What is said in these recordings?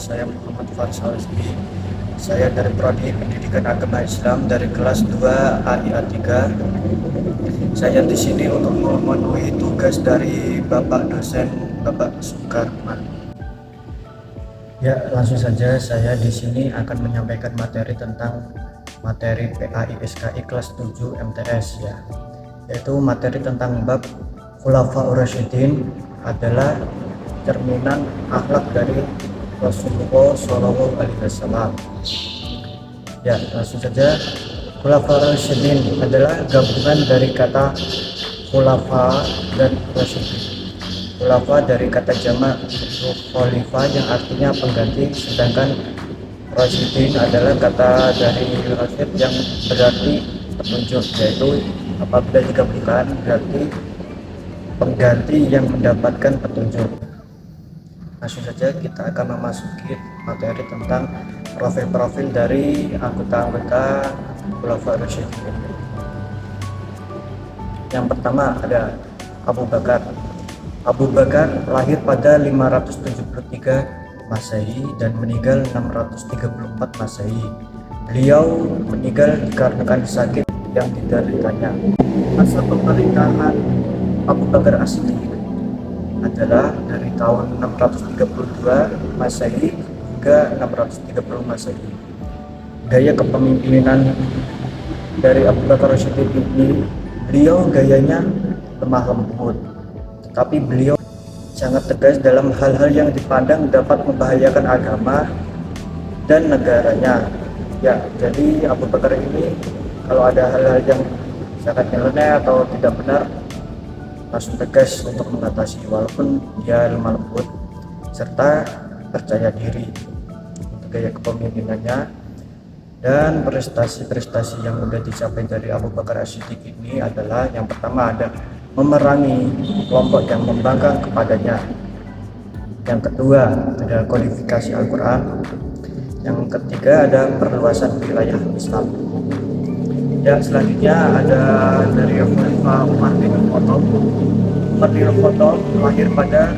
saya Muhammad Faisal Rizky. Saya dari Prodi Pendidikan Agama Islam dari kelas 2 AIA 3. Saya di sini untuk memenuhi tugas dari Bapak dosen Bapak Sukarman. Ya, langsung saja saya di sini akan menyampaikan materi tentang materi PAISKI kelas 7 MTS ya. Yaitu materi tentang bab Khulafaur Rasyidin adalah cerminan akhlak dari Rasulullah SAW. Ya, langsung saja. Khulafaur Rasyidin adalah gabungan dari kata khulafa dan rasyidin. Khulafa dari kata jamak khalifah yang artinya pengganti, sedangkan rasyidin adalah kata dari rasyid yang berarti petunjuk, yaitu apabila digabungkan berarti pengganti yang mendapatkan petunjuk. Langsung saja kita akan memasuki materi tentang profil-profil dari anggota-anggota Khulafaur Rasyidin. Yang pertama ada Abu Bakar. Abu Bakar lahir pada 573 Masehi dan meninggal 634 Masehi. Beliau meninggal dikarenakan sakit yang dideritanya. Masa pemerintahan Abu Bakar As-Siddiq adalah dari tahun 632 Masehi hingga 630 Masehi. Gaya kepemimpinan dari Abu Bakar As-Siddiq ini, beliau gayanya lemah lembut, tetapi beliau sangat tegas dalam hal-hal yang dipandang dapat membahayakan agama dan negaranya. Ya, jadi Abu Bakar ini kalau ada hal-hal yang sangat nyeleneh atau tidak benar, langsung tegas untuk mengatasi, walaupun dia lemah lembut serta percaya diri. Untuk gaya kepemimpinannya dan prestasi-prestasi yang sudah dicapai dari Abu Bakar As-Siddiq ini adalah yang pertama ada memerangi kelompok yang membangkang kepadanya. Yang kedua ada kodifikasi Al-Quran. Yang ketiga ada perluasan wilayah Islam. Ya, selanjutnya ada dari Khalifah Umar bin Khattab. Umar bin Khattab lahir pada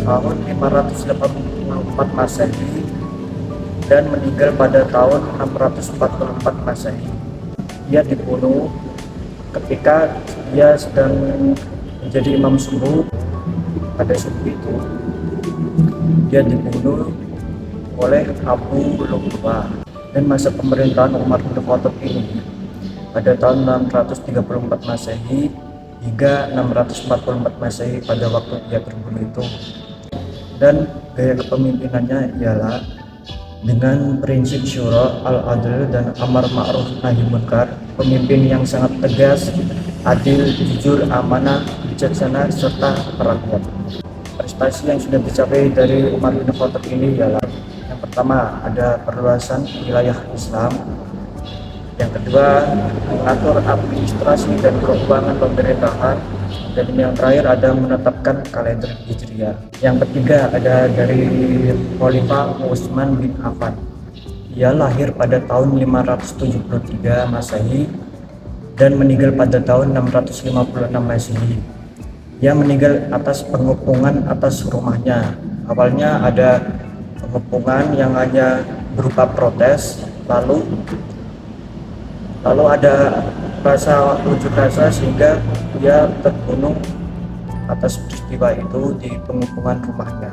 tahun 584 Masehi dan meninggal pada tahun 644 Masehi. Dia dibunuh ketika dia sedang menjadi imam subuh. Pada subuh itu dia dibunuh oleh Abu Lu'lu'ah. Dan masa pemerintahan Umar bin Khattab ini pada tahun 634 Masehi hingga 644 Masehi pada waktu dia terbunuh itu. Dan gaya kepemimpinannya ialah dengan prinsip syura, al-adl dan amar ma'ruf nahi munkar. Pemimpin yang sangat tegas, adil, jujur, amanah, bijaksana serta rakyat. Prestasi yang sudah dicapai dari Umar bin Khattab ini ialah yang pertama ada perluasan wilayah Islam. Yang kedua, mengatur administrasi dan keuangan pemerintahan. Dan yang terakhir ada menetapkan kalender Hijriah. Yang ketiga ada dari Khalifah Utsman bin Affan. Ia lahir pada tahun 573 Masehi dan meninggal pada tahun 656 Masehi. Ia meninggal atas pengepungan atas rumahnya. Awalnya ada pengepungan yang hanya berupa protes, lalu ada unjuk rasa sehingga dia terbunuh atas peristiwa itu di pengepungan rumahnya.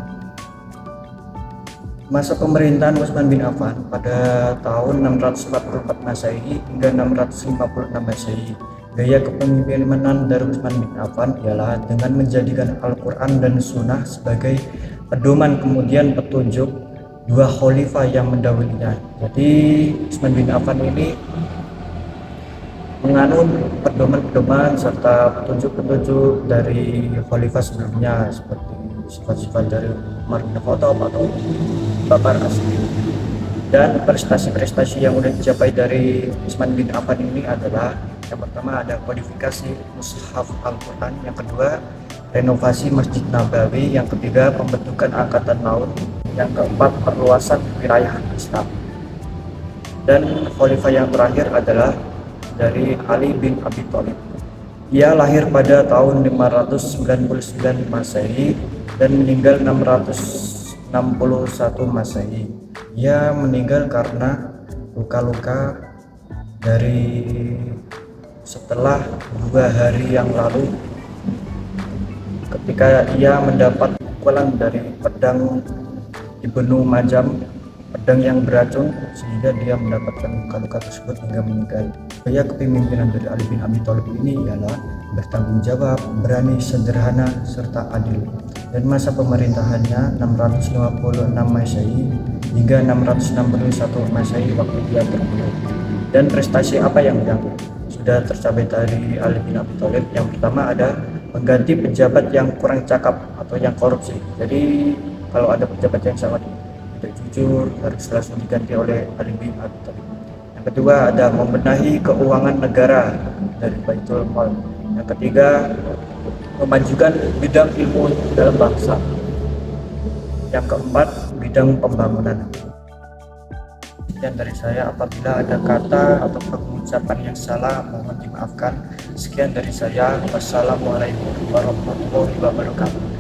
Masa pemerintahan Utsman bin Affan pada tahun 644 Masehi hingga 656 Masehi. Gaya kepemimpinan dari Utsman bin Affan ialah dengan menjadikan Al-Quran dan Sunnah sebagai pedoman, kemudian petunjuk dua khalifah yang mendahulunya. Jadi Utsman bin Affan ini menganut pedoman-pedoman serta petunjuk-petunjuk dari khalifah sebelumnya, seperti sifat-sifat dari Umar bin Khattab atau Babar As-Siddiq. Dan prestasi-prestasi yang sudah dicapai dari Utsman bin Affan ini adalah yang pertama ada kodifikasi mushaf Al-Quran, yang kedua renovasi Masjid Nabawi, yang ketiga pembentukan angkatan laut, yang keempat perluasan wilayah Islam. Dan khalifah yang terakhir adalah dari Ali bin Abi Thalib. Ia lahir pada tahun 599 Masehi dan meninggal 656 Masehi. Ia meninggal karena luka-luka dari setelah 2 hari yang lalu ketika ia mendapat pukulan dari pedang Ibnu Majam, pedang yang beracun, sehingga dia mendapatkan luka-luka tersebut hingga meninggal. Gaya kepemimpinan dari Ali bin Abi Thalib ini ialah bertanggung jawab, berani, sederhana, serta adil. Dan masa pemerintahannya 656 Masehi hingga 661 Masehi waktu dia terbunuh. Dan prestasi apa yang sudah tercapai dari Ali bin Abi Thalib? Yang pertama ada mengganti pejabat yang kurang cakap atau yang korupsi. Jadi kalau ada pejabat yang sangat tidak jujur harus langsung diganti oleh Ali bin Abi Thalib. Yang kedua ada membenahi keuangan negara dari Baitul Mal. Yang ketiga memajukan bidang ilmu dalam bangsa. Yang keempat bidang pembangunan. Sekian dari saya, apabila ada kata atau pengucapan yang salah mohon dimaafkan. Sekian dari saya, wassalamualaikum warahmatullahi wabarakatuh.